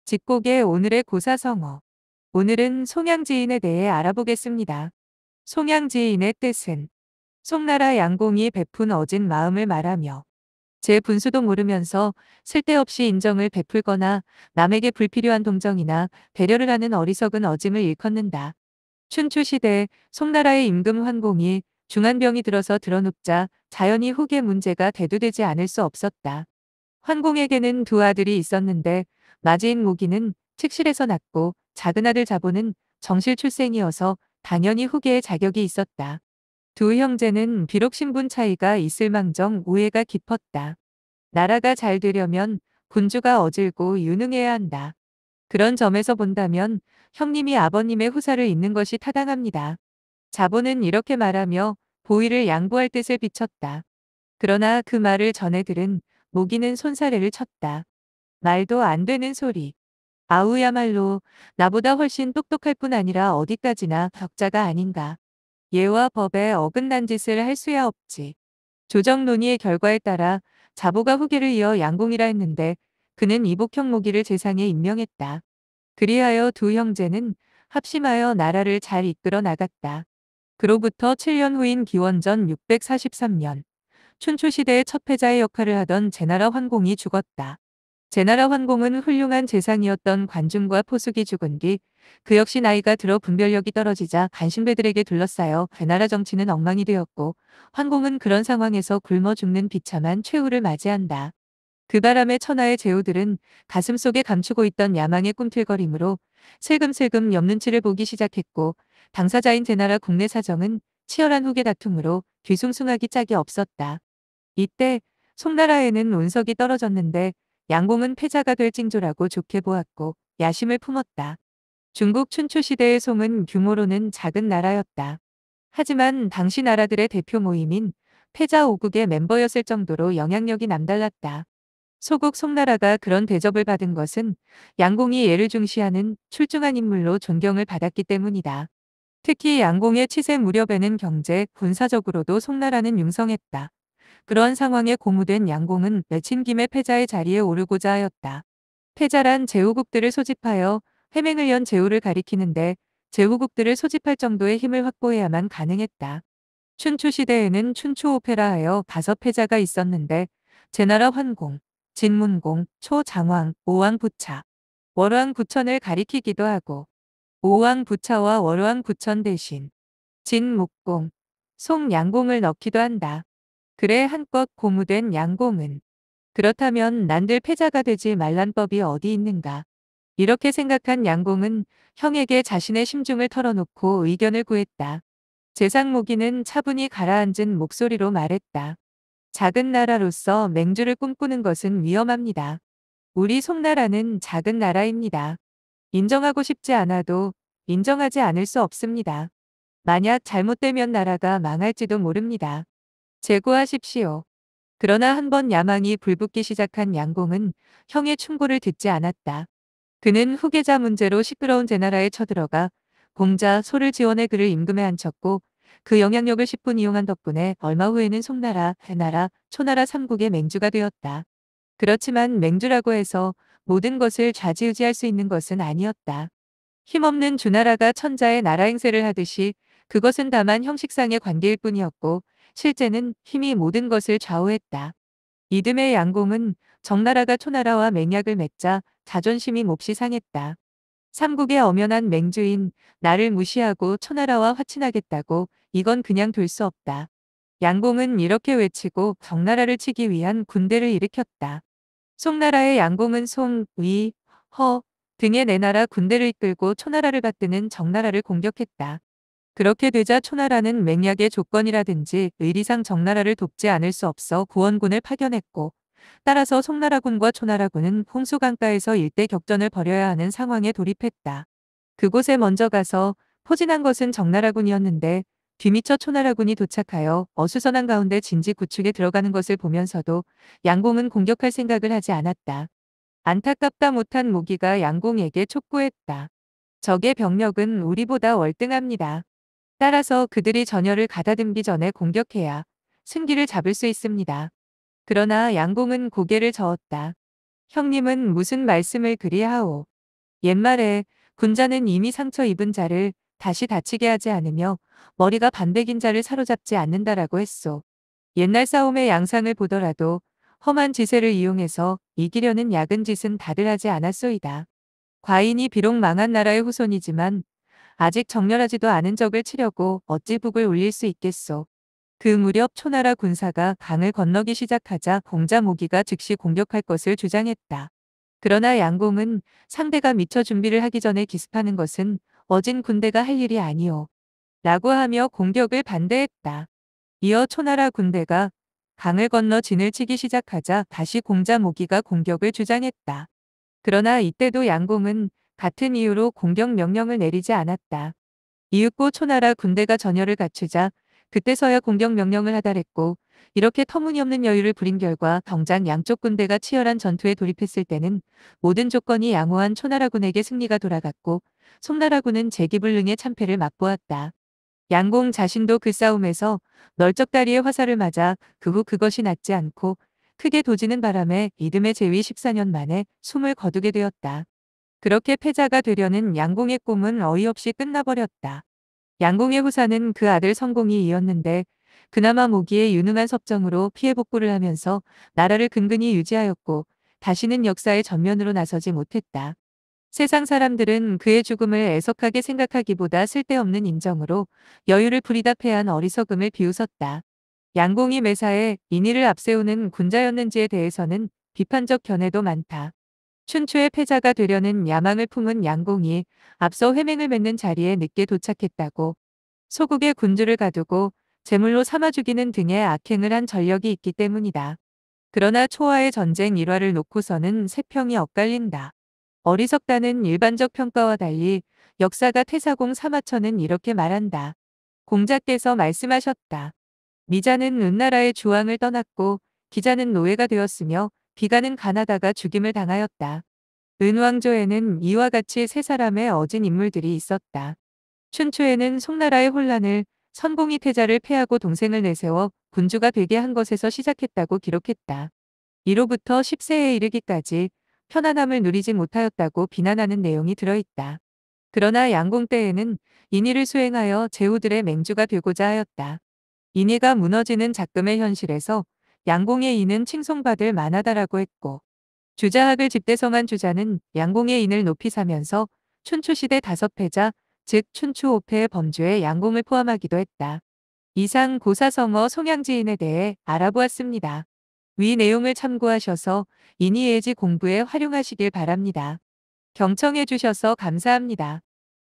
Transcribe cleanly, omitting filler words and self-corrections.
직곡의 오늘의 고사성어. 오늘은 송양지인에 대해 알아보겠습니다. 송양지인의 뜻은 송나라 양공이 베푼 어진 마음을 말하며 제 분수도 모르면서 쓸데없이 인정을 베풀거나 남에게 불필요한 동정이나 배려를 하는 어리석은 어짐을 일컫는다. 춘추시대 송나라의 임금 환공이 중한병이 들어서 드러눕자 자연히 후계 문제가 대두되지 않을 수 없었다. 환공에게는 두 아들이 있었는데 마지인 모기는 칙실에서 낳고 작은 아들 자보는 정실 출생이어서 당연히 후계의 자격이 있었다. 두 형제는 비록 신분 차이가 있을망정 우애가 깊었다. 나라가 잘 되려면 군주가 어질고 유능해야 한다. 그런 점에서 본다면 형님이 아버님의 후사를 잇는 것이 타당합니다. 자보는 이렇게 말하며 보위를 양보할 뜻을 비쳤다. 그러나 그 말을 전해 들은 모기는 손사래를 쳤다. 말도 안 되는 소리. 아우야말로 나보다 훨씬 똑똑할 뿐 아니라 어디까지나 덕자가 아닌가. 예와 법에 어긋난 짓을 할 수야 없지. 조정 논의의 결과에 따라 자보가 후계를 이어 양공이라 했는데 그는 이복형 모기를 재상에 임명했다. 그리하여 두 형제는 합심하여 나라를 잘 이끌어 나갔다. 그로부터 7년 후인 기원전 643년 춘추시대의 첫 패자의 역할을 하던 제나라 환공이 죽었다. 제나라 환공은 훌륭한 재상이었던 관중과 포숙이 죽은 뒤 그 역시 나이가 들어 분별력이 떨어지자 간신배들에게 둘러싸여 제나라 정치는 엉망이 되었고 환공은 그런 상황에서 굶어 죽는 비참한 최후를 맞이한다. 그 바람에 천하의 제후들은 가슴속에 감추고 있던 야망의 꿈틀거림으로 슬금슬금 옆 눈치를 보기 시작했고 당사자인 제나라 국내 사정은 치열한 후계 다툼으로 뒤숭숭하기 짝이 없었다. 이때 송나라에는 운석이 떨어졌는데 양공은 패자가 될 징조라고 좋게 보았고 야심을 품었다. 중국 춘추시대의 송은 규모로는 작은 나라였다. 하지만 당시 나라들의 대표 모임인 패자 5국의 멤버였을 정도로 영향력이 남달랐다. 소국 송나라가 그런 대접을 받은 것은 양공이 예를 중시하는 출중한 인물로 존경을 받았기 때문이다. 특히 양공의 치세 무렵에는 경제, 군사적으로도 송나라는 융성했다. 그런 상황에 고무된 양공은 내친 김에 패자의 자리에 오르고자 하였다. 패자란 제후국들을 소집하여 회맹을 연 제후를 가리키는데 제후국들을 소집할 정도의 힘을 확보해야만 가능했다. 춘추시대에는 춘추오패라 하여 5패자가 있었는데 제나라 환공, 진문공, 초장왕, 오왕부차, 월왕부천을 가리키기도 하고 오왕부차와 월왕부천 대신 진묵공, 송양공을 넣기도 한다. 그래 한껏 고무된 양공은 그렇다면 난들 패자가 되지 말란 법이 어디 있는가. 이렇게 생각한 양공은 형에게 자신의 심중을 털어놓고 의견을 구했다. 재상모기는 차분히 가라앉은 목소리로 말했다. 작은 나라로서 맹주를 꿈꾸는 것은 위험합니다. 우리 송나라는 작은 나라입니다. 인정하고 싶지 않아도 인정하지 않을 수 없습니다. 만약 잘못되면 나라가 망할지도 모릅니다. 제고하십시오. 그러나 한번 야망이 불붙기 시작한 양공은 형의 충고를 듣지 않았다. 그는 후계자 문제로 시끄러운 제나라에 쳐들어가 공자, 소를 지원해 그를 임금에 앉혔고 그 영향력을 10분 이용한 덕분에 얼마 후에는 송나라, 해나라, 초나라 3국의 맹주가 되었다. 그렇지만 맹주라고 해서 모든 것을 좌지우지할 수 있는 것은 아니었다. 힘없는 주나라가 천자의 나라 행세를 하듯이 그것은 다만 형식상의 관계일 뿐이었고 실제는 힘이 모든 것을 좌우했다. 이듬해 양공은 정나라가 초나라와 맹약을 맺자 자존심이 몹시 상했다. 삼국의 엄연한 맹주인 나를 무시하고 초나라와 화친하겠다고 이건 그냥 둘 수 없다. 양공은 이렇게 외치고 정나라를 치기 위한 군대를 일으켰다. 송나라의 양공은 송, 위, 허 등의 네 나라 군대를 이끌고 초나라를 받드는 정나라를 공격했다. 그렇게 되자 초나라는 맹약의 조건이라든지 의리상 정나라를 돕지 않을 수 없어 구원군을 파견했고 따라서 송나라군과 초나라군은 홍수강가에서 일대 격전을 벌여야 하는 상황에 돌입했다. 그곳에 먼저 가서 포진한 것은 정나라군이었는데 뒤미처 초나라군이 도착하여 어수선한 가운데 진지 구축에 들어가는 것을 보면서도 양공은 공격할 생각을 하지 않았다. 안타깝다 못한 모기가 양공에게 촉구했다. 적의 병력은 우리보다 월등합니다. 따라서 그들이 전열을 가다듬기 전에 공격해야 승기를 잡을 수 있습니다. 그러나 양공은 고개를 저었다. 형님은 무슨 말씀을 그리 하오. 옛말에 군자는 이미 상처 입은 자를 다시 다치게 하지 않으며 머리가 반백인 자를 사로잡지 않는다라고 했소. 옛날 싸움의 양상을 보더라도 험한 지세를 이용해서 이기려는 야근 짓은 다들 하지 않았소이다. 과인이 비록 망한 나라의 후손이지만 아직 정렬하지도 않은 적을 치려고 어찌 북을 울릴 수 있겠소. 그 무렵 초나라 군사가 강을 건너기 시작하자 공자 모기가 즉시 공격할 것을 주장했다. 그러나 양공은 상대가 미처 준비를 하기 전에 기습하는 것은 어진 군대가 할 일이 아니오. 라고 하며 공격을 반대했다. 이어 초나라 군대가 강을 건너 진을 치기 시작하자 다시 공자 모기가 공격을 주장했다. 그러나 이때도 양공은 같은 이유로 공격 명령을 내리지 않았다. 이윽고 초나라 군대가 전열을 갖추자 그때서야 공격 명령을 하달했고, 이렇게 터무니없는 여유를 부린 결과 정작 양쪽 군대가 치열한 전투에 돌입했을 때는 모든 조건이 양호한 초나라군에게 승리가 돌아갔고 송나라군은 재기불능의 참패를 맛보았다. 양공 자신도 그 싸움에서 널쩍다리에 화살을 맞아 그 후 그것이 낫지 않고 크게 도지는 바람에 이듬해 제위 14년 만에 숨을 거두게 되었다. 그렇게 패자가 되려는 양공의 꿈은 어이없이 끝나버렸다. 양공의 후사는 그 아들 성공이 이었는데 그나마 모기의 유능한 섭정으로 피해 복구를 하면서 나라를 근근히 유지하였고 다시는 역사의 전면으로 나서지 못했다. 세상 사람들은 그의 죽음을 애석하게 생각하기보다 쓸데없는 인정으로 여유를 부리다 패한 어리석음을 비웃었다. 양공이 매사에 인의를 앞세우는 군자였는지에 대해서는 비판적 견해도 많다. 춘추의 패자가 되려는 야망을 품은 양공이 앞서 회맹을 맺는 자리에 늦게 도착했다고, 소국의 군주를 가두고 제물로 삼아 죽이는 등의 악행을 한 전력이 있기 때문이다. 그러나 초와의 전쟁 일화를 놓고서는 세평이 엇갈린다. 어리석다는 일반적 평가와 달리 역사가 태사공 사마천은 이렇게 말한다. 공자께서 말씀하셨다. 미자는 은나라의 주왕을 떠났고 기자는 노예가 되었으며 비가는 가나다가 죽임을 당하였다. 은왕조에는 이와 같이 세 사람의 어진 인물들이 있었다. 춘추에는 송나라의 혼란을 선공이 태자를 패하고 동생을 내세워 군주가 되게 한 것에서 시작했다고 기록했다. 이로부터 10세에 이르기까지 편안함을 누리지 못하였다고 비난하는 내용이 들어있다. 그러나 양공 때에는 인의를 수행하여 제후들의 맹주가 되고자 하였다. 인의가 무너지는 작금의 현실에서 양공의 인은 칭송받을 만하다라고 했고, 주자학을 집대성한 주자는 양공의 인을 높이 사면서 춘추시대 5패자, 즉 춘추 5패의 범주에 양공을 포함하기도 했다. 이상 고사성어 송양지인에 대해 알아보았습니다. 위 내용을 참고하셔서 인의예지 공부에 활용하시길 바랍니다. 경청해 주셔서 감사합니다.